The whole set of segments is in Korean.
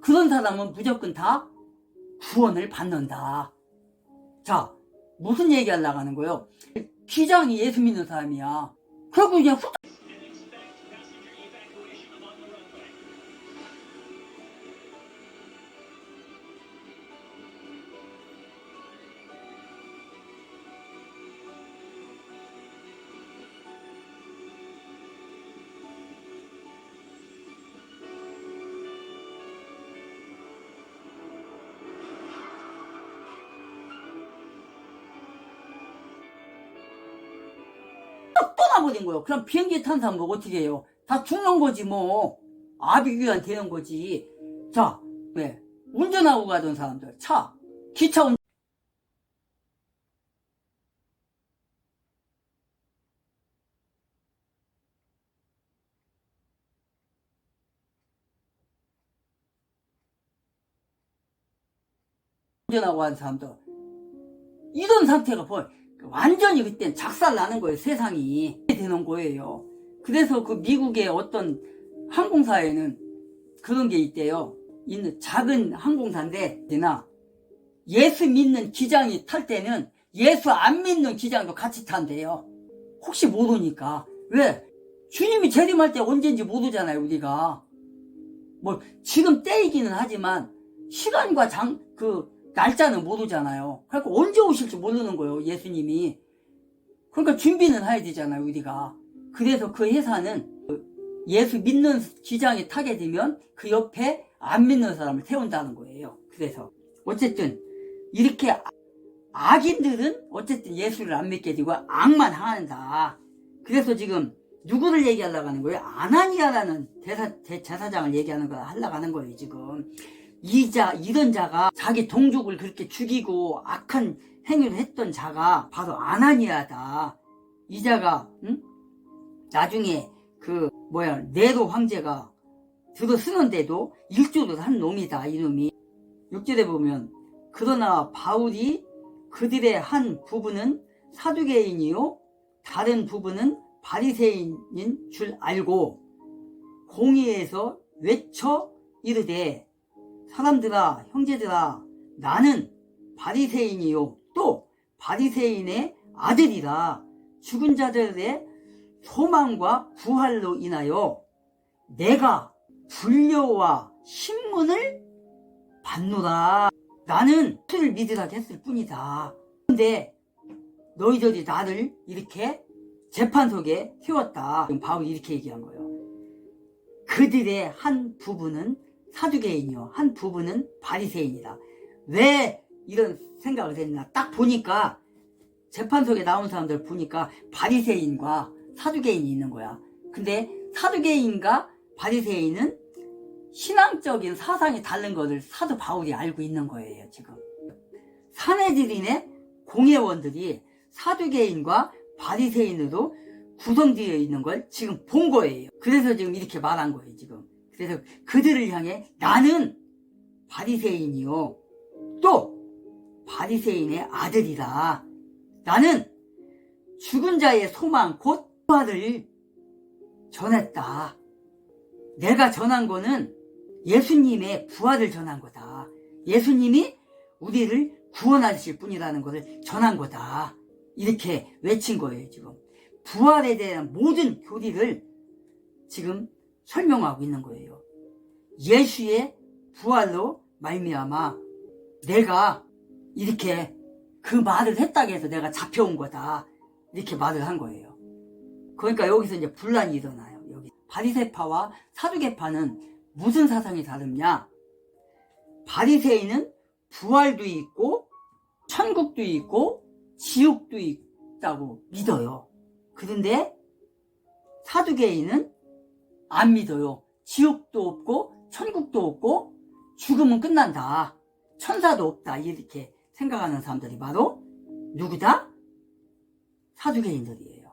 그런 사람은 무조건 다 구원을 받는다. 자, 무슨 얘기 하려고 하는 거예요? 기장이 예수 믿는 사람이야. 그리고 그냥 훅 떠나버린 거예요. 그럼 비행기 탄 사람 뭐 어떻게 해요? 다 죽는 거지 뭐. 아비규환 되는 거지. 자, 왜? 운전하고 가던 사람들, 차, 기차 운전하고 간 사람들, 이런 상태가 완전히 그땐 작살 나는 거예요. 세상이 되는 거예요. 그래서 그 미국의 어떤 항공사에는 그런 게 있대요. 있는 작은 항공사인데 예수 믿는 기장이 탈 때는 예수 안 믿는 기장도 같이 탄대요. 혹시 모르니까. 왜? 주님이 재림할 때 언제인지 모르잖아요. 우리가 뭐 지금 때이기는 하지만 시간과 날짜는 모르잖아요. 그러니까 언제 오실지 모르는 거예요. 예수님이. 그러니까 준비는 해야 되잖아요. 우리가. 그래서 그 회사는 예수 믿는 기장이 타게 되면 그 옆에 안 믿는 사람을 태운다는 거예요. 그래서 어쨌든 이렇게 악인들은 어쨌든 예수를 안 믿게 되고 악만 행한다. 그래서 지금 누구를 얘기하려고 하는 거예요? 아나니아라는 제사장을 하려고 하는 거예요. 지금 이런 자가 자기 동족을 그렇게 죽이고 악한 행위를 했던 자가 바로 아나니아다. 이 자가 나중에 네로 황제가 들어쓰는데도 일조를 한 놈이다. 이놈이 6절에 보면 그러나 바울이 그들의 한 부분은 사두개인이요 다른 부분은 바리새인인 줄 알고 공의에서 외쳐 이르되 사람들아 형제들아 나는 바리새인이요 또 바리새인의 아들이라 죽은 자들의 소망과 부활로 인하여 내가 분료와 신문을 받노라. 나는 예수를 믿으라고 했을 뿐이다. 근데 너희들이 나를 이렇게 재판석에 세웠다. 바울이 이렇게 얘기한 거예요. 그들의 한 부분은 사두개인이요 한 부분은 바리새인이다. 왜 이런 생각을 했나? 딱 보니까 재판석에 나온 사람들 보니까 바리새인과 사두개인이 있는 거야. 근데 사두개인과 바리새인은 신앙적인 사상이 다른 것을 사도 바울이 알고 있는 거예요. 지금 산헤드린의 공회원들이 사두개인과 바리새인으로 구성되어 있는 걸 지금 본 거예요. 그래서 지금 이렇게 말한 거예요. 지금 그래서 그들을 향해 나는 바리새인이요 또 바리새인의 아들이다. 나는 죽은 자의 소망 곧 부활을 전했다. 내가 전한 거는 예수님의 부활을 전한 거다. 예수님이 우리를 구원하실 분이라는 것을 전한 거다. 이렇게 외친 거예요. 지금 부활에 대한 모든 교리를 지금 설명하고 있는 거예요. 예수의 부활로 말미암아 내가 이렇게 그 말을 했다고 해서 내가 잡혀온 거다. 이렇게 말을 한 거예요. 그러니까 여기서 이제 분란이 일어나요. 여기 바리새파와 사두개파는 무슨 사상이 다르냐? 바리새인은 부활도 있고 천국도 있고 지옥도 있다고 믿어요. 그런데 사두개인은 안 믿어요. 지옥도 없고 천국도 없고 죽으면 끝난다. 천사도 없다. 이렇게 생각하는 사람들이 바로 누구다? 사두개인들이에요.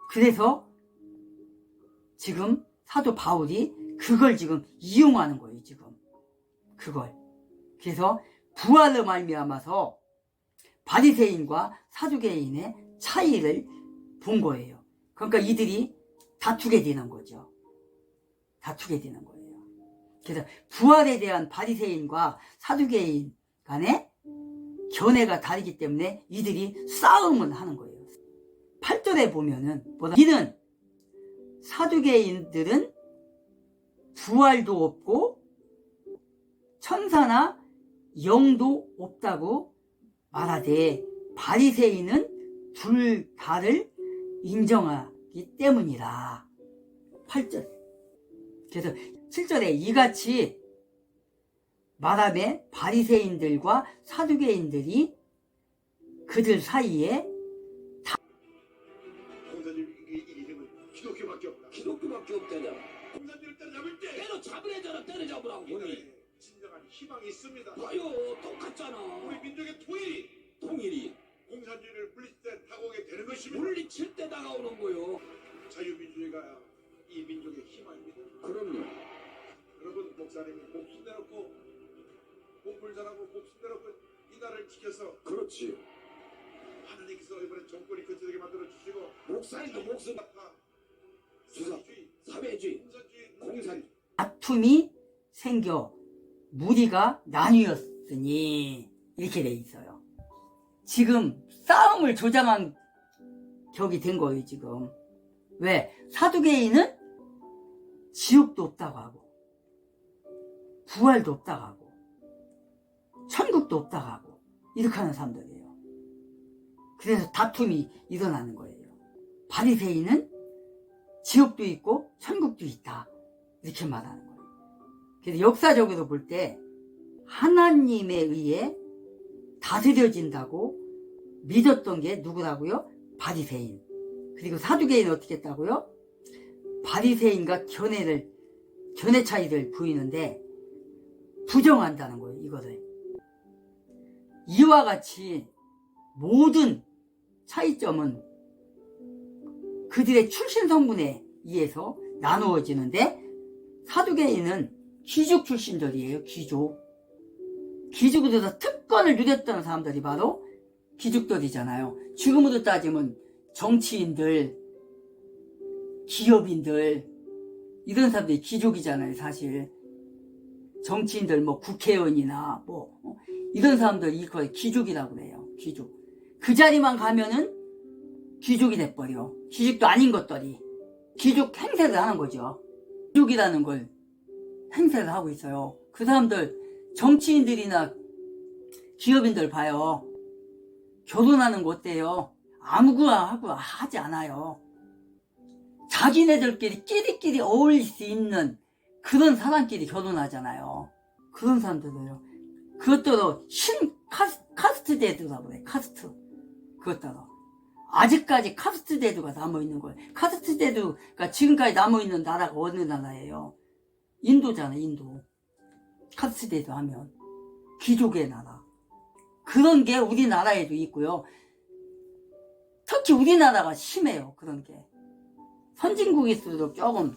그래서 지금 사도 바울이 그걸 지금 이용하는 거예요. 지금 그걸. 그래서 부활로 말미암아서 바리새인과 사두개인의 차이를 본 거예요. 그러니까 이들이 다투게 되는 거죠. 다투게 되는 거예요. 그래서 부활에 대한 바리새인과 사두개인 간의 견해가 다르기 때문에 이들이 싸움을 하는 거예요. 8절에 보면은 이는 사두개인들은 부활도 없고 천사나 영도 없다고 말하되 바리새인은 둘 다를 인정하기 때문이라. 8절. 그래서 7절에 이같이 말하매 바리새인들과 사두개인들이 그들 사이에 공사님 이름은 기독교밖에 없다. 기독교밖에 없다냐. 공사님을 때려잡을 때 때려잡으래잖아. 때려잡으라고. 이들에 진정한 희망이 있습니다. 봐요. 똑같잖아. 우리 민족의 통일이 통일이 공산주의를 물리칠 때 다가오게 되는 것입니다. 물리칠 때 다가오는 거요. 자유민주주의가 이 민족의 희망입니다. 그럼요. 여러분 목사님이 목숨 내놓고 공부를 잘하고 목숨 내놓고 이 나라를 지켜서 그렇지. 하나님께서 이번에 정권이 거쳐지게 만들어 주시고 목사님도 목숨 주사 사회주의 공산 다툼이 생겨 무리가 나뉘었으니 이렇게 돼 있어요. 지금 싸움을 조장한 격이 된 거예요. 지금 왜? 사두개인은 지옥도 없다고 하고 부활도 없다고 하고 천국도 없다고 하고 이렇게 하는 사람들이에요. 그래서 다툼이 일어나는 거예요. 바리새인은 지옥도 있고 천국도 있다 이렇게 말하는 거예요. 그래서 역사적으로 볼 때 하나님에 의해 다스려진다고 믿었던 게 누구라고요? 바리새인. 그리고 사두개인은 어떻게 했다고요? 바리새인과 견해 차이를 보이는데 부정한다는 거예요. 이거를 이와 같이 모든 차이점은 그들의 출신 성분에 의해서 나누어지는데 사두개인은 귀족 출신들이에요. 귀족으로서 특권을 누렸던 사람들이 바로 귀족들이잖아요. 지금으로 따지면 정치인들, 기업인들 이런 사람들이 귀족이잖아요. 사실 정치인들 뭐 국회의원이나 뭐 이런 사람들 이거 귀족이라고 그래요. 귀족. 그 자리만 가면은 귀족이 돼버려. 귀족도 아닌 것들이 귀족 행세를 하는 거죠. 귀족이라는 걸 행세를 하고 있어요. 그 사람들 정치인들이나 기업인들 봐요. 결혼하는 거 어때요? 아무거나 하고 하지 않아요. 자기네들끼리 끼리끼리 어울릴 수 있는 그런 사람끼리 결혼하잖아요. 그런 사람들도요. 그것도 카스트 제도라고 그래. 카스트. 그것도 아직까지 카스트 제도가 남아있는 거예요. 카스트 제도가 지금까지 남아있는 나라가 어느 나라예요? 인도잖아. 인도. 카스트 제도 하면 귀족의 나라. 그런 게 우리나라에도 있고요. 특히 우리나라가 심해요. 그런 게. 선진국일수록 조금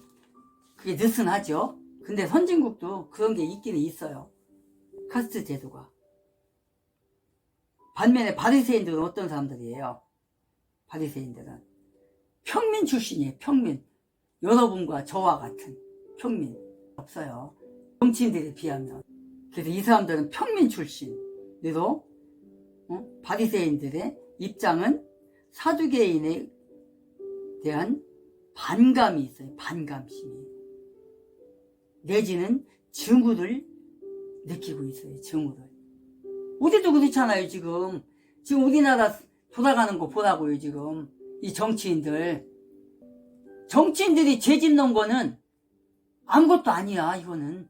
그게 느슨하죠. 근데 선진국도 그런 게 있기는 있어요. 카스트 제도가. 반면에 바리새인들은 어떤 사람들이에요? 바리새인들은 평민 출신이에요. 평민. 여러분과 저와 같은 평민. 없어요. 정치인들에 비하면. 그래서 이 사람들은 평민 출신으로 바리새인들의 입장은 사두개인에 대한 반감이 있어요. 반감심이. 내지는 증오를 느끼고 있어요. 증오를. 우리도 그렇잖아요. 지금 우리나라 돌아가는 거 보라고요. 지금 이 정치인들이 죄 짓는 거는 아무것도 아니야. 이거는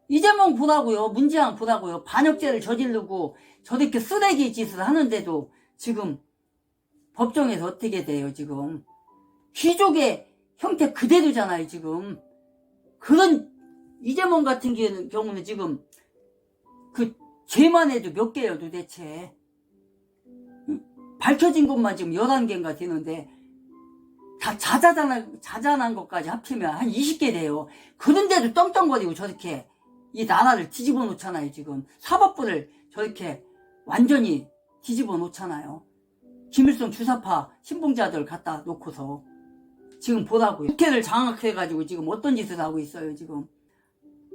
이재명 보라고요. 문재인 보라고요. 반역죄를 저지르고 저렇게 쓰레기 짓을 하는데도 지금 법정에서 어떻게 돼요? 지금 귀족의 형태 그대로잖아요. 지금 그런 이재명 같은 경우는 지금 그 죄만 해도 몇 개예요 도대체. 밝혀진 것만 지금 11개인가 되는데 다 자잘한 것까지 합치면 한 20개 돼요. 그런데도 떵떵거리고 저렇게 이 나라를 뒤집어 놓잖아요. 지금 사법부를 저렇게 완전히 뒤집어 놓잖아요. 김일성 주사파 신봉자들 갖다 놓고서 지금 보라고요. 국회를 장악해가지고 지금 어떤 짓을 하고 있어요. 지금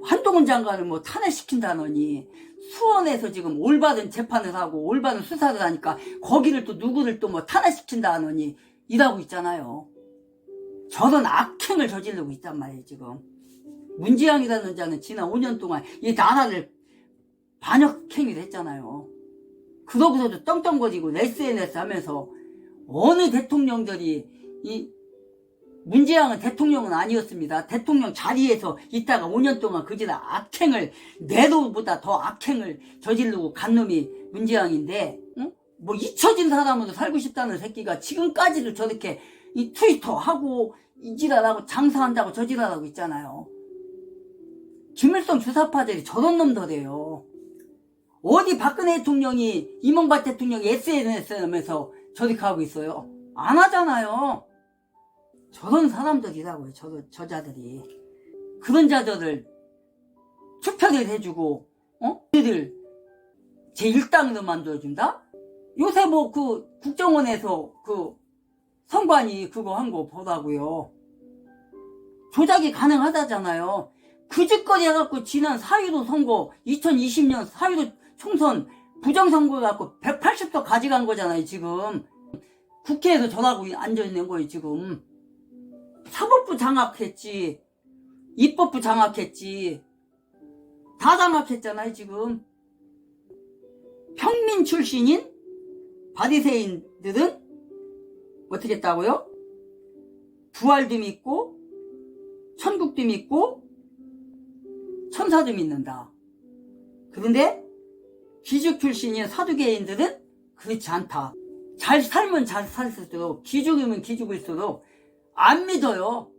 한동훈 장관을 뭐 탄핵시킨다느니 수원에서 지금 올바른 재판을 하고 올바른 수사를 하니까 거기를 또 누구를 또 뭐 탄핵시킨다느니 이러고 있잖아요. 저런 악행을 저지르고 있단 말이에요. 지금 문재양이라는 자는 지난 5년 동안 이 나라를 반역행위를 했잖아요. 그러고서도 떵떵거리고 SNS 하면서 어느 대통령들이 이 문재양은 대통령은 아니었습니다. 대통령 자리에서 있다가 5년 동안 그지라 악행을 내로보다 더 악행을 저지르고 간 놈이 문재양인데, 응? 뭐 잊혀진 사람으로 살고 싶다는 새끼가 지금까지도 저렇게 이 트위터 하고 이지랄하고 장사한다고 저지랄하고 있잖아요. 김일성 주사파들이 저런 놈들이에요. 어디 박근혜 대통령이 이명박 대통령이 SNS 하면서 저렇게 하고 있어요? 안 하잖아요. 저런 사람들이라고요. 저자들이. 그런 자들을 투표를 해주고 그들 제1당으로 만들어준다? 요새 뭐 그 국정원에서 그 선관위 그거 한 거 보라고요. 조작이 가능하다잖아요. 그 짓거리 해갖고 지난 4.15 선거 2020년 4.15 총선 부정선거 해갖고 180석 가져간 거잖아요. 지금 국회에서 저라고 앉아있는 거예요. 지금 사법부 장악했지, 입법부 장악했지, 다 장악했잖아요. 지금 평민 출신인 바리새인들은 어떻게 했다고요? 부활도 믿고 천국도 믿고 천사도 믿는다. 그런데 귀족 출신인 사두개인들은 그렇지 않다. 잘 살면 잘 살수록, 귀족이면 귀족일수록 안 믿어요.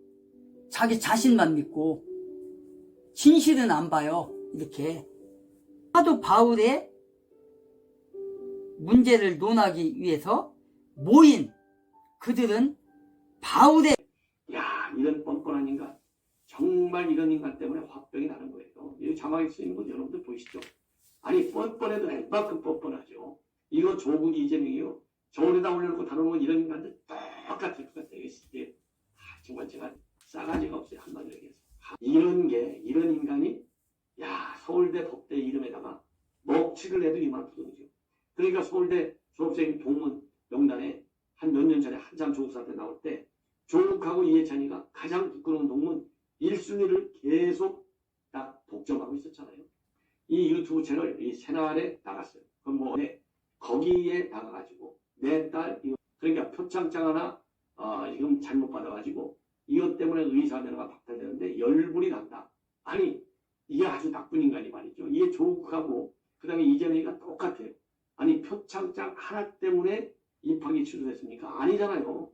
자기 자신만 믿고 진실은 안 봐요. 이렇게 사도 바울의 문제를 논하기 위해서 모인 그들은 바울의 이런 뻔뻔한 인간, 정말 이런 인간 때문에 화병이 나는 거예요. 이 자막에 쓰이는 거 여러분들 보이시죠? 아니 뻔뻔해도 얼마큼 뻔뻔하죠. 이거 조국 이재명이요. 저울에다 올려놓고 다루는 이런 인간들 똑같아요. 이게 정말 제가 싸가지가 없어요. 한마디로 얘기해서. 이런 인간이 서울대 법대 이름에다가 먹칠을 해도 이만큼이죠. 그러니까 서울대 졸업생 동문 명단에 한 몇 년 전에 한참 조국 사태 나올 때 조국하고 이해찬이가 가장 부끄러운 동문 1순위를 계속 딱 독점하고 있었잖아요. 이 유튜브 채널 이 새날에 나갔어요. 그럼 뭐 거기에 나가가지고 내 딸 그러니까 표창장 하나 지금 잘못 받아가지고 이것 때문에 의사면허가 박탈되는데 열불이 난다. 아니 이게 아주 나쁜 인간이 말이죠. 이게 조국하고 그 다음에 이재명이가 똑같아요. 아니 표창장 하나 때문에 입학이 취소됐습니까? 아니잖아요.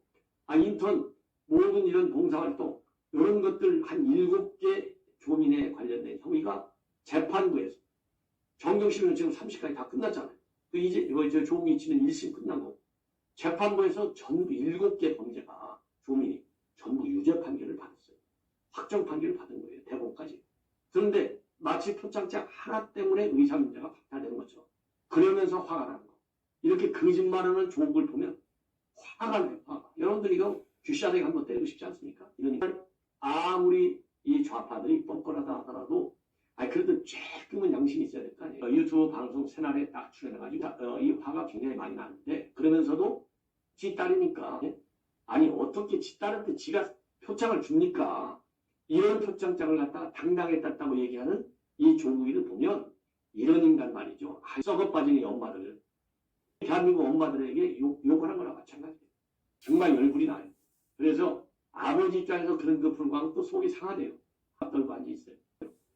인턴 모든 이런 봉사활동 이런 것들 한 7개 조민에 관련된 혐의가 재판부에서 정경심은 지금 30까지 다 끝났잖아요. 이제 이거 조국이 치는 1심 끝나고 재판부에서 전부 7개 범죄가 조민이 전부 유죄 판결을 받았어요. 확정 판결을 받은 거예요. 대법원까지. 그런데 마치 표창장 하나 때문에 의사문제가 박탈되는 것처럼 그러면서 화가 나는 거. 이렇게 거짓말하는 조국을 보면 화가 나요. 여러분들 이거 쥐샤대기 한번 때리고 싶지 않습니까? 이러니까 아무리 이 좌파들이 뻔뻔하다 하더라도 그래도 조금은 양심이 있어야 될 거 아니에요. 유튜브 방송 채널에 딱 출연해가지고 이 화가 굉장히 많이 나는데 그러면서도 지 딸이니까 아니 어떻게 지 딸한테 지가 표창을 줍니까? 이런 표창장을 갖다가 당당하게 땄다고 얘기하는 이 조국이를 보면 이런 인간 말이죠. 썩어 빠진 이 엄마들 대한민국 엄마들에게 욕을 한 거랑 마찬가지예요. 정말 열불이 나요. 그래서 아버지 입장에서 그런 거 불구하고 또 속이 상하대요. 떨고 앉아있어요.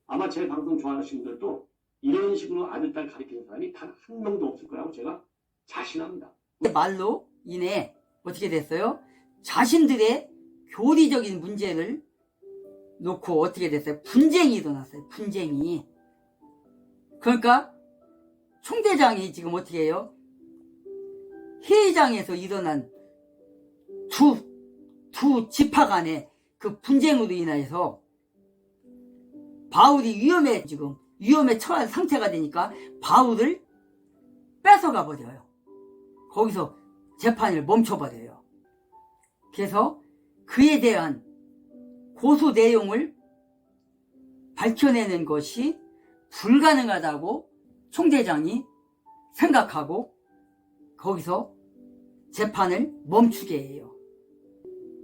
아마 제 방송 좋아하시는 분들도 이런 식으로 아들, 딸 가르치는 사람이 단 한 명도 없을 거라고 제가 자신합니다. 말로 인해 어떻게 됐어요? 자신들의 교리적인 문제를 놓고 어떻게 됐어요? 분쟁이 일어났어요. 분쟁이. 그러니까 총대장이 지금 어떻게 해요? 회의장에서 일어난 두 지파 간의 그 분쟁으로 인해서 바울이 위험에 처한 상태가 되니까 바울을 뺏어가 버려요. 거기서 재판을 멈춰버려요. 그래서 그에 대한 고소 내용을 밝혀내는 것이 불가능하다고 총대장이 생각하고 거기서 재판을 멈추게 해요.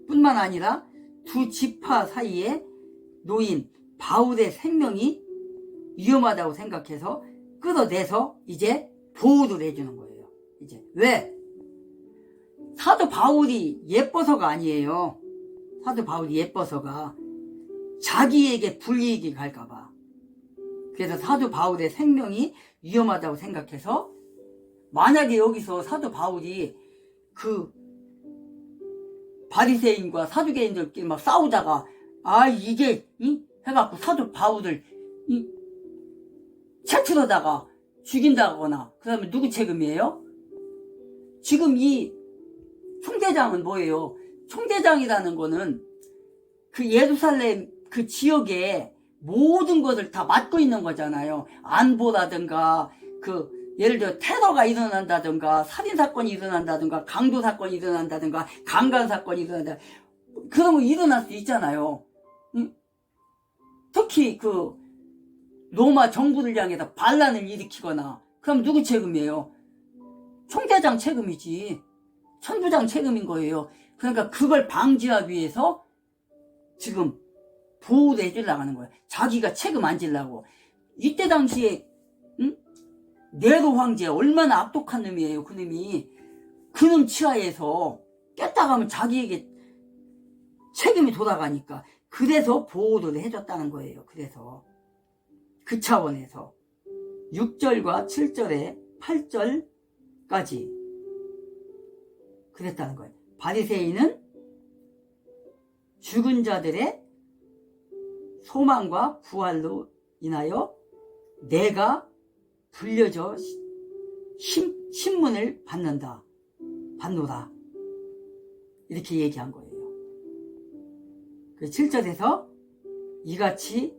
뿐만 아니라 두 지파 사이에 놓인 바울의 생명이 위험하다고 생각해서 끌어내서 이제 보호를 해주는 거예요. 이제 왜? 사도 바울이 예뻐서가 아니에요. 사도 바울이 예뻐서가 자기에게 불이익이 갈까봐. 그래서 사도 바울의 생명이 위험하다고 생각해서 만약에 여기서 사도 바울이 그 바리새인과 사두개인들끼리 막 싸우다가 이게 해갖고 사도 바울을 채틀어다가 죽인다거나 그다음에 누구 책임이에요? 지금 이 총대장은 뭐예요? 총대장이라는 거는 그 예루살렘 그 지역에 모든 것을 다 맡고 있는 거잖아요. 안보라든가 그 예를 들어 테러가 일어난다든가 살인사건이 일어난다든가 강도사건이 일어난다든가 강간사건이 일어난다 그런 거 일어날 수 있잖아요. 특히 그 로마 정부를 향해서 반란을 일으키거나 그럼 누구 책임이에요? 총대장 책임이지. 천부장 책임인 거예요. 그러니까 그걸 방지하기 위해서 지금 보호를 해주려고 하는 거예요. 자기가 책임 안 지려고. 이때 당시에 네로 황제 얼마나 악독한 놈이에요. 그 놈이 그놈 치하에서 깼다 가면 자기에게 책임이 돌아가니까 그래서 보호를 해줬다는 거예요. 그래서 그 차원에서 6절과 7절에 8절까지 그랬다는 거예요. 바리새인은 죽은 자들의 소망과 부활로 인하여 내가 불려져 신문을 받노라 이렇게 얘기한 거예요. 그 7절에서 이같이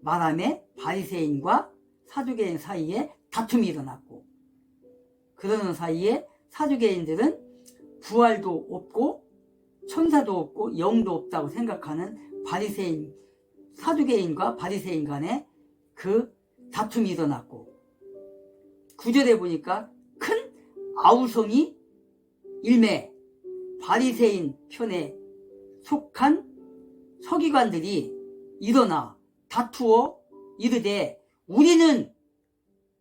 말하며 바리새인과 사두개인 사이에 다툼이 일어났고 그러는 사이에 사두개인들은 부활도 없고 천사도 없고 영도 없다고 생각하는 사두개인과 바리새인 간에 그 다툼이 일어났고 9절에 보니까 큰 아우성이 일매 바리새인 편에 속한 서기관들이 일어나 다투어 이르되 우리는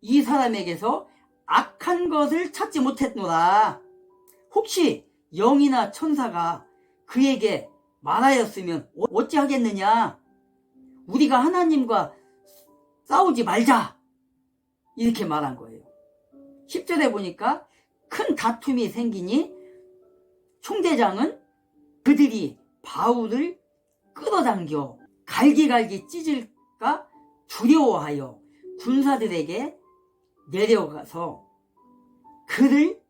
이 사람에게서 악한 것을 찾지 못했노라. 혹시 영이나 천사가 그에게 말하였으면 어찌하겠느냐. 우리가 하나님과 싸우지 말자. 이렇게 말한 거예요. 10절에 보니까 큰 다툼이 생기니 총대장은 그들이 바울을 끌어당겨 갈기갈기 찢을까 두려워하여 군사들에게 내려가서 그들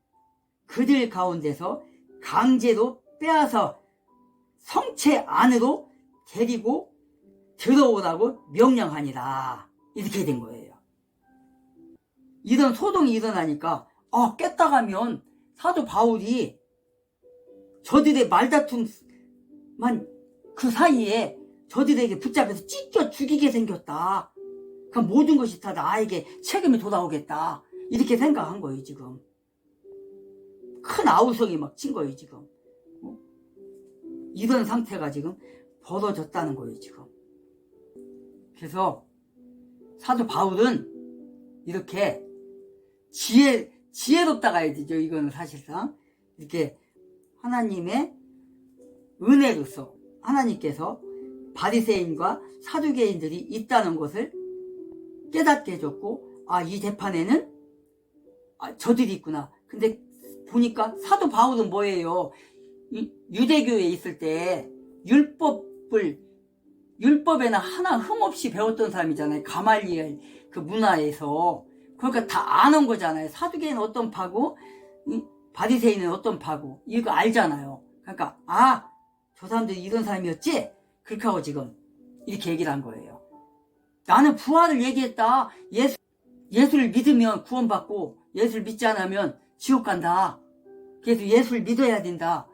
가운데서 강제로 빼앗아 성체 안으로 데리고 들어오라고 명령하니라. 이렇게 된 거예요. 이런 소동이 일어나니까 깼다 가면 사도 바울이 저들의 말다툼만 그 사이에 저들에게 붙잡혀서 찢겨 죽이게 생겼다. 그럼 모든 것이 다 나에게 책임이 돌아오겠다. 이렇게 생각한 거예요. 지금 큰 아우성이 막 친 거예요. 지금 이런 상태가 지금 벌어졌다는 거예요. 지금 그래서 사도 바울은 이렇게 지혜롭다가 해야 되죠. 이거는 사실상 이렇게 하나님의 은혜로서 하나님께서 바리새인과 사두개인들이 있다는 것을 깨닫게 해줬고 이 재판에는 저들이 있구나. 근데 보니까 사도 바울은 뭐예요? 유대교에 있을 때 율법에는 하나 흠없이 배웠던 사람이잖아요. 가말리엘 그 문화에서. 그러니까 다 아는 거잖아요. 사두개인은 어떤 파고 바리새인은 어떤 파고 이거 알잖아요. 그러니까 저 사람들이 이런 사람이었지? 그렇게 하고 지금 이렇게 얘기를 한 거예요. 나는 부활을 얘기했다. 예수를 믿으면 구원받고 예수를 믿지 않으면 지옥 간다. 그래서 예수를 믿어야 된다.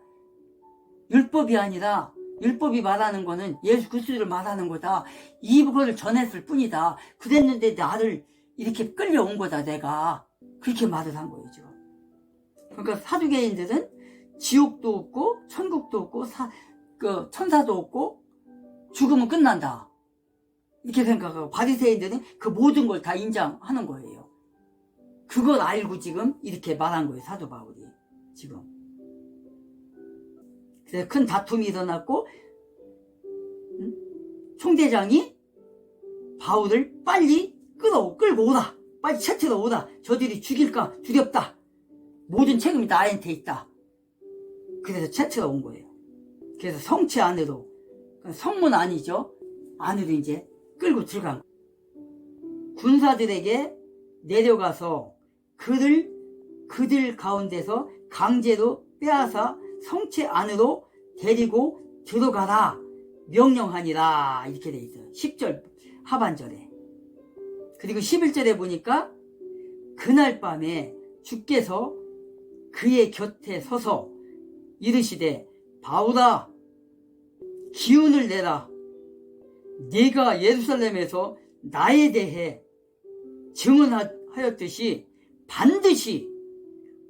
율법이 아니라 율법이 말하는 거는 예수 그리스도를 말하는 거다. 이거를 전했을 뿐이다. 그랬는데 나를 이렇게 끌려온 거다 내가. 그렇게 말을 한 거예요 지금. 그러니까 사두개인들은 지옥도 없고 천국도 없고 천사도 없고 죽으면 끝난다 이렇게 생각하고, 바리새인들은 그 모든 걸 다 인정하는 거예요. 그걸 알고 지금 이렇게 말한 거예요 사도 바울이 지금. 그래서 큰 다툼이 일어났고 총대장이 바울을 빨리 끌고 오라, 빨리 채트러 오라, 저들이 죽일까 두렵다, 모든 책임이 나한테 있다. 그래서 채트러 온 거예요. 그래서 성체 안으로, 성문 아니죠, 안으로 이제 끌고 들어간 거예요. 군사들에게 내려가서 그들 가운데서 강제로 빼앗아 성체 안으로 데리고 들어가라 명령하니라 이렇게 돼 있어요. 10절 하반절에. 그리고 11절에 보니까 그날 밤에 주께서 그의 곁에 서서 이르시되 바울아 기운을 내라. 네가 예루살렘에서 나에 대해 증언하였듯이 반드시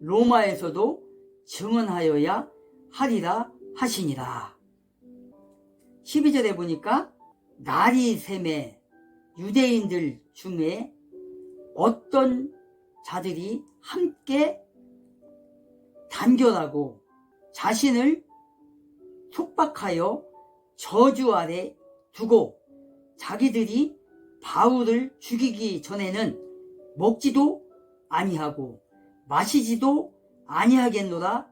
로마에서도 증언하여야 하리라 하시니라. 12절에 보니까 날이 샘에 유대인들 중에 어떤 자들이 함께 단결하고 자신을 속박하여 저주 아래 두고 자기들이 바울을 죽이기 전에는 먹지도 아니하고 마시지도 아니하겠노라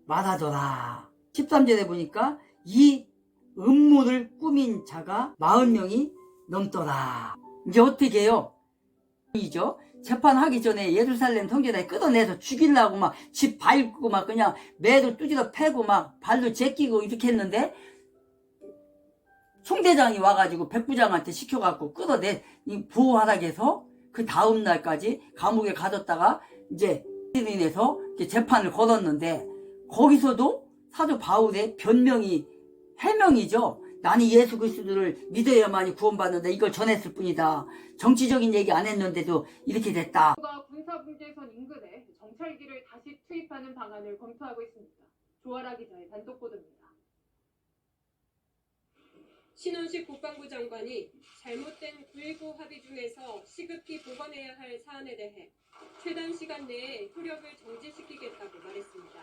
말하더라. 13절에 보니까 이 음모를 꾸민 자가 40명이 넘더라. 이제 어떻게 해요? 이죠. 재판하기 전에 예루살렘 성전에 끌어내서 죽이려고 막 집 밟고 막 그냥 매도 뚜지러 패고 막 발로 제끼고 이렇게 했는데, 총대장이 와가지고 백부장한테 시켜갖고 보호하라고 해서 그 다음 날까지 감옥에 가뒀다가 이제 인해서 재판을 걸었는데, 거기서도 사도 바울의 변명이 해명이죠. 나는 예수 그리스도를 믿어야만이 구원받는다, 이걸 전했을 뿐이다. 정치적인 얘기 안 했는데도 이렇게 됐다. 군사분계선 인근에 정찰기를 다시 투입하는 방안을 검토하고 있습니다. 조아라 기자의 단독 보도입니다. 신원식 국방부 장관이 잘못된 9.19 합의 중에서 시급히 복원해야 할 사안에 대해 최단 시간 내에 효력을 정지시키겠다고 말했습니다.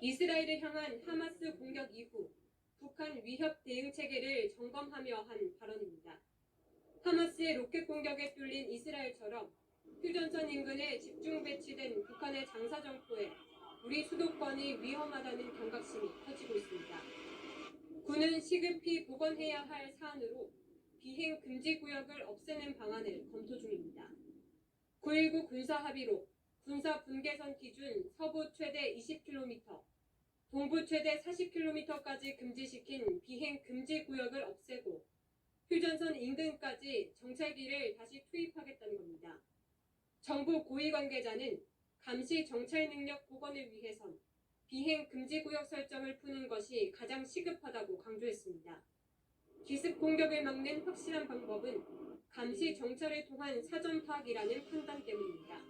이스라엘을 향한 하마스 공격 이후 북한 위협 대응 체계를 점검하며 한 발언입니다. 하마스의 로켓 공격에 뚫린 이스라엘처럼 휴전선 인근에 집중 배치된 북한의 장사정포에 우리 수도권이 위험하다는 경각심이 커지고 있습니다. 군은 시급히 복원해야 할 사안으로 비행 금지 구역을 없애는 방안을 검토 중입니다. 9.19 군사 합의로 군사 분계선 기준 서부 최대 20km, 동부 최대 40km까지 금지시킨 비행 금지 구역을 없애고 휴전선 인근까지 정찰기를 다시 투입하겠다는 겁니다. 정부 고위 관계자는 감시 정찰 능력 복원을 위해선 비행 금지 구역 설정을 푸는 것이 가장 시급하다고 강조했습니다. 기습 공격을 막는 확실한 방법은 감시 정찰을 통한 사전 파악이라는 판단 때문입니다.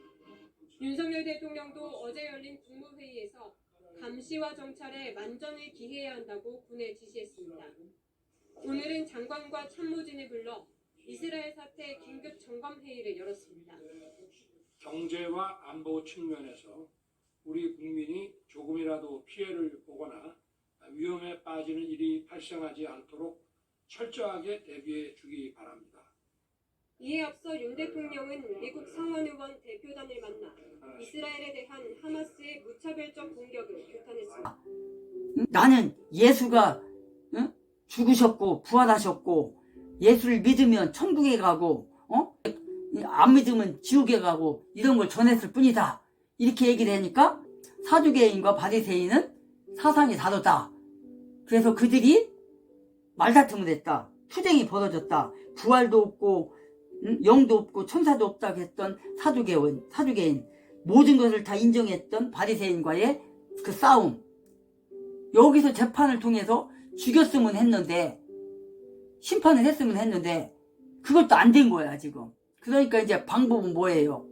윤석열 대통령도 어제 열린 국무회의에서 감시와 정찰에 만전을 기해야 한다고 군에 지시했습니다. 오늘은 장관과 참모진을 불러 이스라엘 사태 긴급 점검 회의를 열었습니다. 경제와 안보 측면에서 우리 국민이 조금이라도 피해를 보거나 위험에 빠지는 일이 발생하지 않도록 철저하게 대비해 주기 바랍니다. 이에 앞서 윤 대통령은 미국 상원의원 대표단을 만나 이스라엘에 대한 하마스의 무차별적 공격을 규탄했습니다. 나는 예수가 죽으셨고 부활하셨고 예수를 믿으면 천국에 가고 안 믿으면 지옥에 가고 이런 걸 전했을 뿐이다, 이렇게 얘기를 하니까 사두개인과 바리새인은 사상이 다르다. 그래서 그들이 말다툼을 했다. 투쟁이 벌어졌다. 부활도 없고 영도 없고 천사도 없다고 했던 사두개인, 모든 것을 다 인정했던 바리새인과의 그 싸움, 여기서 재판을 통해서 죽였으면 했는데, 심판을 했으면 했는데, 그것도 안 된 거야, 지금. 그러니까 이제 방법은 뭐예요?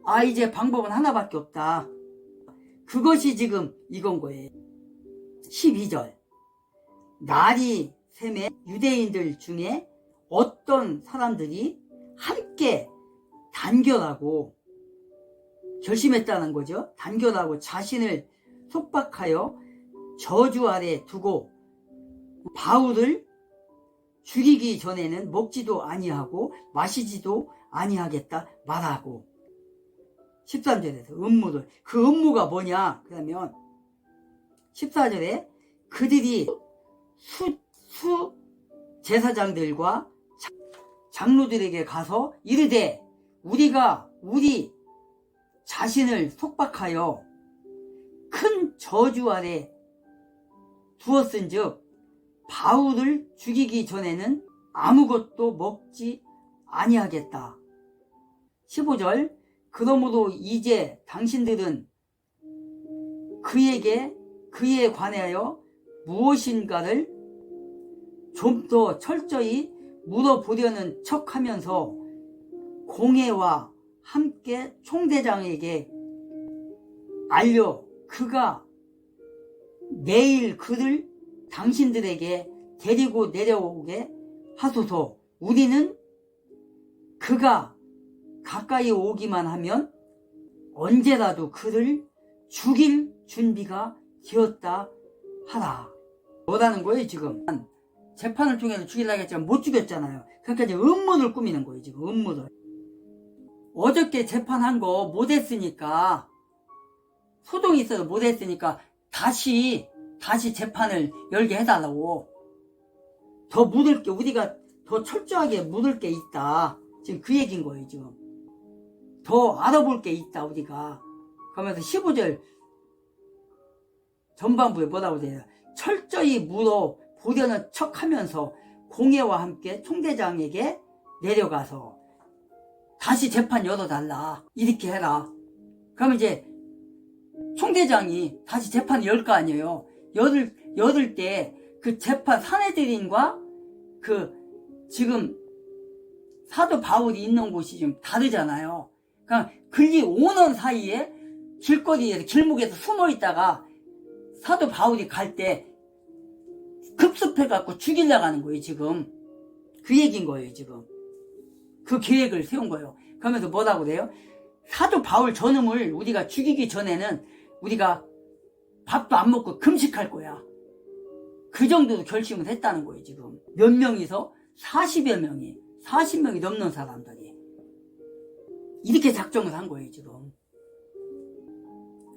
아, 이제 방법은 하나밖에 없다. 그것이 지금 이건 거예요. 12절. 날이 샘에 유대인들 중에 어떤 사람들이 함께 단결하고 결심했다는 거죠. 단결하고 자신을 속박하여 저주 아래 두고 바울을 죽이기 전에는 먹지도 아니하고 마시지도 아니하겠다 말하고. 13절에서 음모들. 그 음모가 뭐냐? 그러면 14절에 그들이 수 제사장들과 장로들에게 가서 이르되 우리가 우리 자신을 속박하여 큰 저주 아래 두었은즉 바울을 죽이기 전에는 아무것도 먹지 아니하겠다. 15절. 그러므로 이제 당신들은 그에 관하여 무엇인가를 좀 더 철저히 물어보려는 척하면서 공회와 함께 총대장에게 알려 그가 내일 그를 당신들에게 데리고 내려오게 하소서. 우리는 그가 가까이 오기만 하면 언제라도 그를 죽일 준비가 되었다 하라. 뭐라는 거예요 지금? 재판을 통해서 죽이려고 했지만 못 죽였잖아요. 그러니까 이제 음모를 꾸미는 거예요 지금. 음모를. 어저께 재판한 거 못했으니까, 소동이 있어서 못했으니까 다시 재판을 열게 해달라고. 더 묻을 게, 우리가 더 철저하게 묻을 게 있다. 지금 그 얘기인 거예요 지금. 더 알아볼 게 있다 우리가. 그러면서 15절 전반부에 뭐라고 돼요? 철저히 물어보려는 척하면서 공회와 함께 총대장에게 내려가서 다시 재판 열어달라. 이렇게 해라. 그러면 이제 총대장이 다시 재판 열 거 아니에요. 열을 때 그 재판 사내들인과 그 지금 사도 바울이 있는 곳이 좀 다르잖아요. 그러니까 글리 오는 사이에 길거리에서 길목에서 숨어 있다가 사도 바울이 갈 때 급습해갖고 죽이려고 하는 거예요 지금. 그 얘기인 거예요 지금. 그 계획을 세운 거예요. 그러면서 뭐라고 그래요? 사도 바울 저놈을 우리가 죽이기 전에는 우리가 밥도 안 먹고 금식할 거야. 그 정도로 결심을 했다는 거예요 지금. 몇 명이서? 40명이 넘는 사람들이 이렇게 작정을 한 거예요 지금.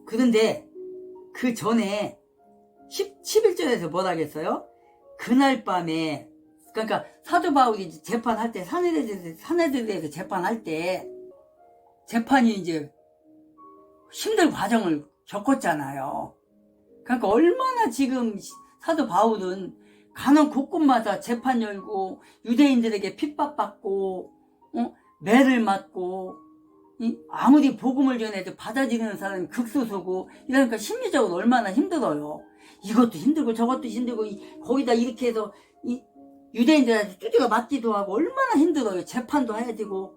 그런데 그 전에 11절에서 뭐라 하겠어요? 그날 밤에, 그러니까 사도 바울이 재판할 때, 사내들에서 재판할 때 재판이 이제 힘든 과정을 겪었잖아요. 그러니까 얼마나 지금 사도 바울은 가는 곳곳마다 재판 열고 유대인들에게 핍박받고 매를 맞고 아무리 복음을 전해도 받아들이는 사람이 극소수고 이러니까 심리적으로 얼마나 힘들어요. 이것도 힘들고 저것도 힘들고 거기다 이렇게 해서 유대인들한테 두드려 맞기도 하고 얼마나 힘들어요. 재판도 해야 되고.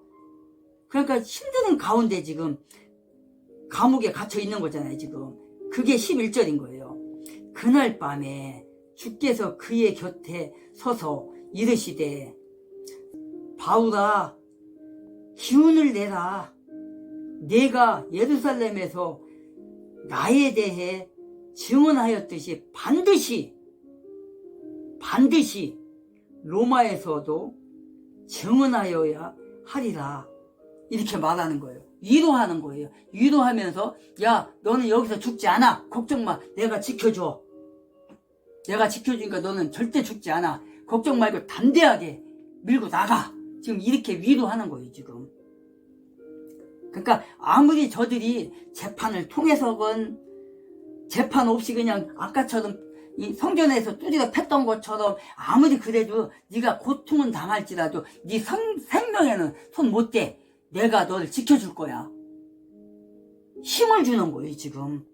그러니까 힘드는 가운데 지금 감옥에 갇혀 있는 거잖아요 지금. 그게 11절인 거예요. 그날 밤에 주께서 그의 곁에 서서 이르시되 바울아 기운을 내라. 내가 예루살렘에서 나에 대해 증언하였듯이 반드시 로마에서도 증언하여야 하리라. 이렇게 말하는 거예요. 위로하는 거예요. 위로하면서 야 너는 여기서 죽지 않아. 걱정 마. 내가 지켜줘. 내가 지켜주니까 너는 절대 죽지 않아. 걱정 말고 담대하게 밀고 나가. 지금 이렇게 위로하는 거예요 지금. 그러니까 아무리 저들이 재판을 통해서건 재판 없이 그냥 아까처럼 이 성전에서 뚜디가 팼던 것처럼 아무리 그래도 네가 고통은 당할지라도 네 생명에는 손 못 대. 내가 너를 지켜줄 거야. 힘을 주는 거예요 지금.